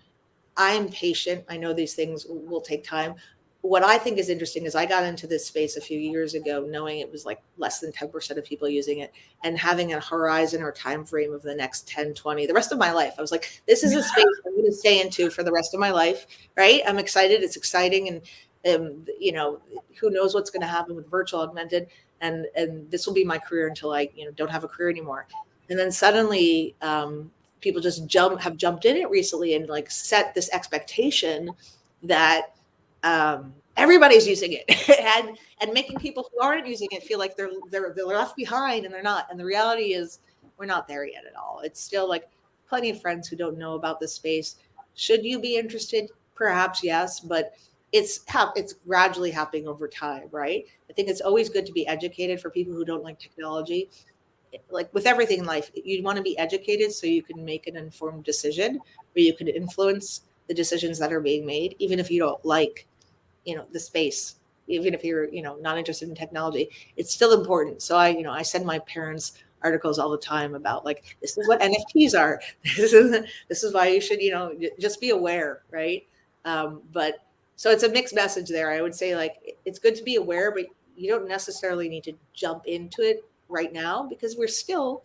I'm patient. I know these things will take time. What I think is interesting is I got into this space a few years ago, knowing it was like less than 10% of people using it, and having a horizon or time frame of the next 10, 20, the rest of my life. I was like, this is a space I'm going to stay into for the rest of my life, right? I'm excited. It's exciting. And, who knows what's going to happen with virtual augmented. And this will be my career until I, don't have a career anymore. And then suddenly people just have jumped in it recently and like set this expectation that everybody's using it and making people who aren't using it feel like they're left behind, and they're not. And the reality is, we're not there yet at all. It's still like plenty of friends who don't know about this space. Should you be interested? Perhaps yes, but it's gradually happening over time, right? I think it's always good to be educated for people who don't like technology. Like with everything in life, you want to be educated so you can make an informed decision, or you can influence the decisions that are being made, even if you don't like, the space, even if you're, not interested in technology. It's still important. So I send my parents articles all the time about like, this is what NFTs are. This is why you should, just be aware, right? But so it's a mixed message there. I would say like, it's good to be aware, but you don't necessarily need to jump into it right now, because we're still,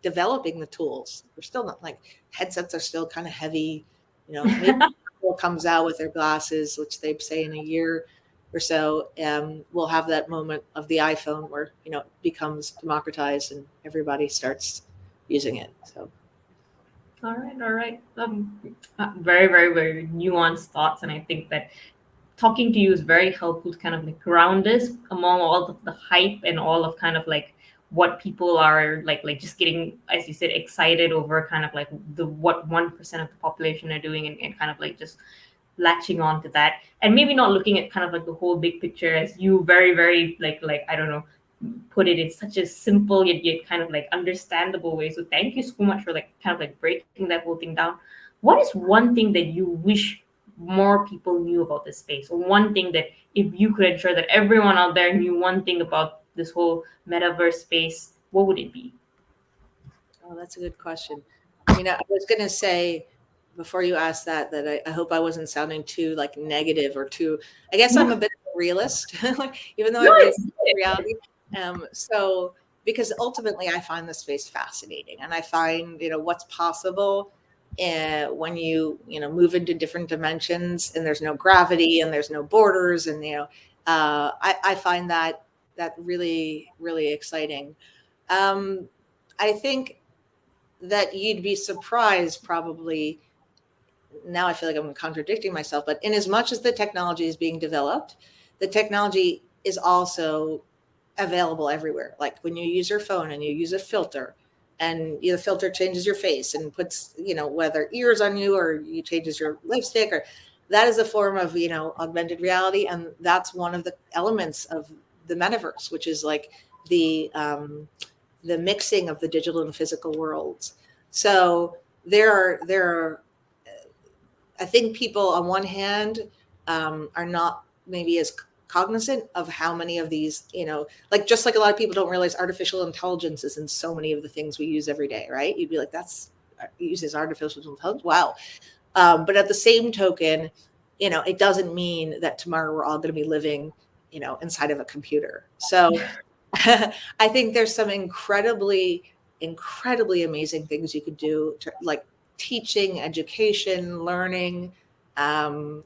developing the tools. We're still not, like, headsets are still kind of heavy, maybe Apple comes out with their glasses, which they say in a year or so, we'll have that moment of the iPhone where, it becomes democratized and everybody starts using it. So. All right. Very, very, very nuanced thoughts. And I think that talking to you is very helpful to kind of like ground us among all of the hype and all of kind of like what people are like just getting, as you said, excited over kind of like what 1% of the population are doing, and kind of like just latching on to that, and maybe not looking at kind of like the whole big picture, as you very, very like I don't know, put it in such a simple yet kind of like understandable way. So thank you so much for like kind of like breaking that whole thing down. What is one thing that you wish more people knew about this space, or one thing that if you could ensure that everyone out there knew one thing about this whole metaverse space, what would it be? Oh, that's a good question. I was going to say, before you asked that I hope I wasn't sounding too like negative or too, I guess I'm a bit of a realist, even though I No, believe it's in reality. So because ultimately I find the space fascinating, and I find, what's possible when you move into different dimensions, and there's no gravity and there's no borders, and I find that really, really exciting. I think that you'd be surprised probably. Now I feel like I'm contradicting myself, but in as much as the technology is being developed, the technology is also available everywhere. Like when you use your phone and you use a filter, and the filter changes your face and puts, whether ears on you, or you changes your lipstick, or that is a form of, augmented reality. And that's one of the elements of the metaverse, which is like the mixing of the digital and physical worlds. So there are I think people on one hand are not maybe as cognizant of how many of these, like just like a lot of people don't realize artificial intelligence is in so many of the things we use every day, right? You'd be like, that's uses artificial intelligence. Wow. But at the same token, it doesn't mean that tomorrow we're all going to be living, inside of a computer. So I think there's some incredibly, incredibly amazing things you could do to like teaching, education, learning, that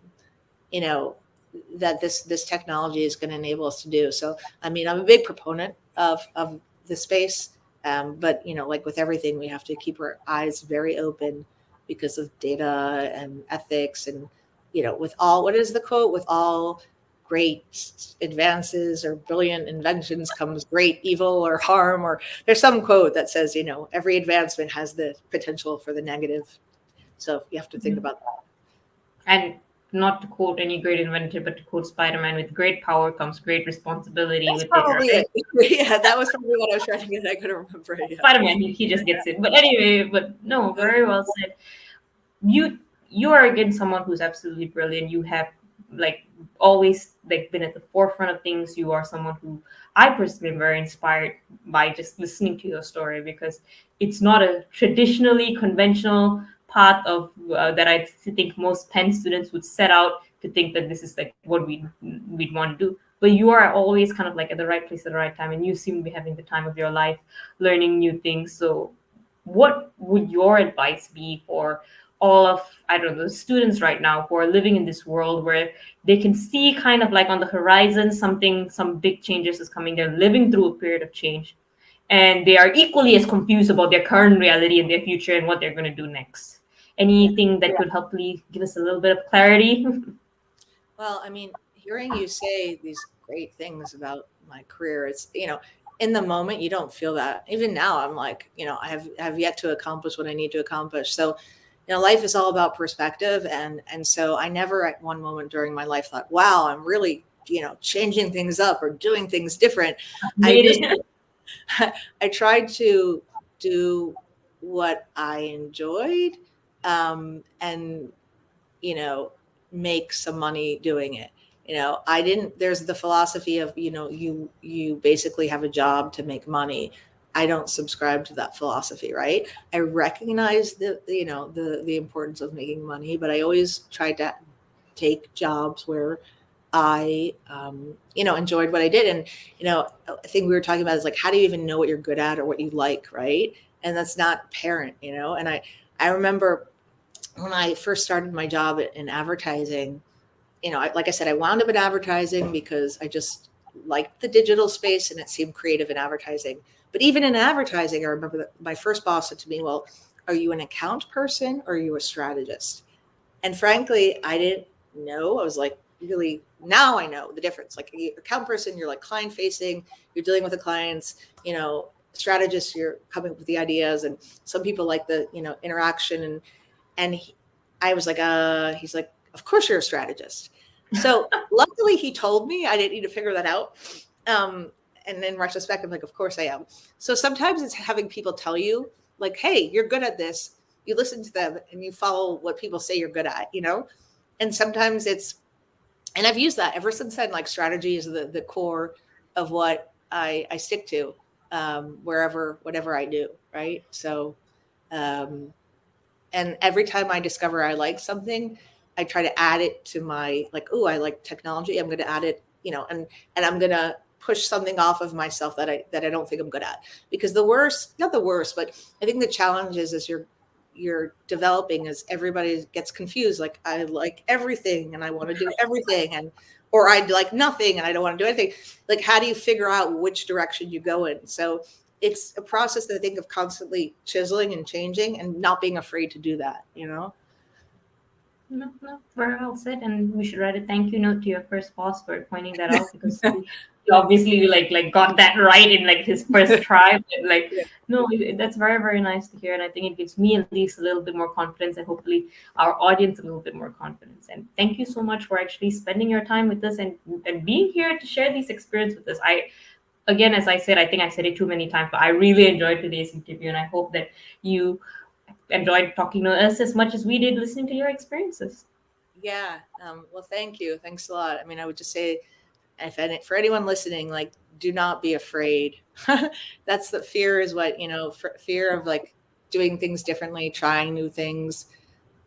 this technology is going to enable us to do. So, I mean, I'm a big proponent of the space, but like with everything, we have to keep our eyes very open because of data and ethics, and with all, what is the quote? With all great advances or brilliant inventions comes great evil or harm, or there's some quote that says, every advancement has the potential for the negative. So you have to think about that. And not to quote any great inventor, but to quote Spider-Man, with great power comes great responsibility. That's with probably it. Right? Yeah, that was probably what I was trying to get. I couldn't remember. Yeah. Spider-Man, he just gets it. But anyway, but no, very well said. You are again someone who's absolutely brilliant. You have like always like been at the forefront of things. You are someone who I personally am very inspired by just listening to your story, because it's not a traditionally conventional path of that I think most Penn students would set out to think that this is like what we'd want to do. But you are always kind of like at the right place at the right time, and you seem to be having the time of your life, learning new things. So, what would your advice be for all of, I don't know, the students right now who are living in this world where they can see kind of like on the horizon some big changes is coming? They're living through a period of change, and they are equally as confused about their current reality and their future and what they're going to do next. Anything that could hopefully give us a little bit of clarity? Well, I mean, hearing you say these great things about my career, it's, in the moment, you don't feel that. Even now, I'm like, I have yet to accomplish what I need to accomplish. So, life is all about perspective. And so I never at one moment during my life thought, wow, I'm really, changing things up or doing things different. I tried to do what I enjoyed, and, make some money doing it. I didn't, there's the philosophy of, you basically have a job to make money. I don't subscribe to that philosophy, right? I recognize the importance of making money, but I always tried to take jobs where I, enjoyed what I did. And, I think we were talking about is like, how do you even know what you're good at or what you like, right? And that's not apparent, and I remember when I first started my job in advertising, like I said, I wound up in advertising because I just liked the digital space and it seemed creative in advertising. But even in advertising, I remember that my first boss said to me, well, are you an account person or are you a strategist? And frankly, I didn't know. I was like, really, now I know the difference. Like an account person, you're like client facing, you're dealing with the clients, strategists, you're coming up with the ideas. And some people like the, interaction. I was like, he's like, of course you're a strategist. So luckily he told me. I didn't need to figure that out. And in retrospect, I'm like, of course I am. So sometimes it's having people tell you like, hey, you're good at this. You listen to them and you follow what people say you're good at, and sometimes and I've used that ever since then. Like strategy is the core of what I stick to, whatever I do. Right. So, And every time I discover I like something, I try to add it to my, like, oh, I like technology. I'm going to add it, and I'm going to push something off of myself that I don't think I'm good at. Because not the worst, but I think the challenge is as you're developing, is everybody gets confused. Like, I like everything and I want to do everything, or I like nothing and I don't want to do anything. Like, how do you figure out which direction you go in? So it's a process that I think of constantly chiseling and changing and not being afraid to do that, No, very well said. And we should write a thank you note to your first boss for pointing that out, because he obviously like got that right in like his first try. But no, that's very, very nice to hear. And I think it gives me at least a little bit more confidence, and hopefully our audience a little bit more confidence. And thank you so much for actually spending your time with us and being here to share these experiences with us. Again, as I said, I think I said it too many times, but I really enjoyed today's interview, and I hope that you enjoyed talking to us as much as we did listening to your experiences. Yeah. Well, thank you. Thanks a lot. I mean, I would just say, for anyone listening, like, do not be afraid. That's the fear, is what, fear of like doing things differently, trying new things.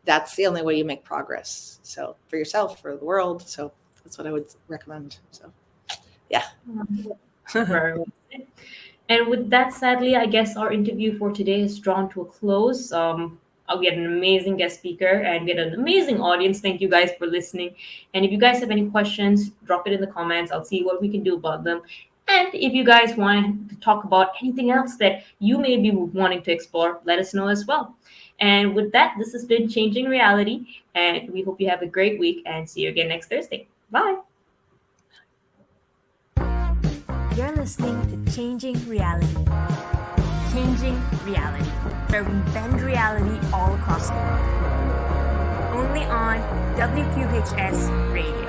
That's the only way you make progress. So for yourself, for the world. So that's what I would recommend. So yeah. Very well. And with that, sadly, I guess our interview for today is drawn to a close. We had an amazing guest speaker and we had an amazing audience. Thank you guys for listening. And if you guys have any questions, drop it in the comments. I'll see what we can do about them. And if you guys want to talk about anything else that you may be wanting to explore, let us know as well. And with that, this has been Changing Reality. And we hope you have a great week and see you again next Thursday. Bye. You're listening to Changing Reality. Changing Reality, where we bend reality all across the world. Only on WQHS Radio.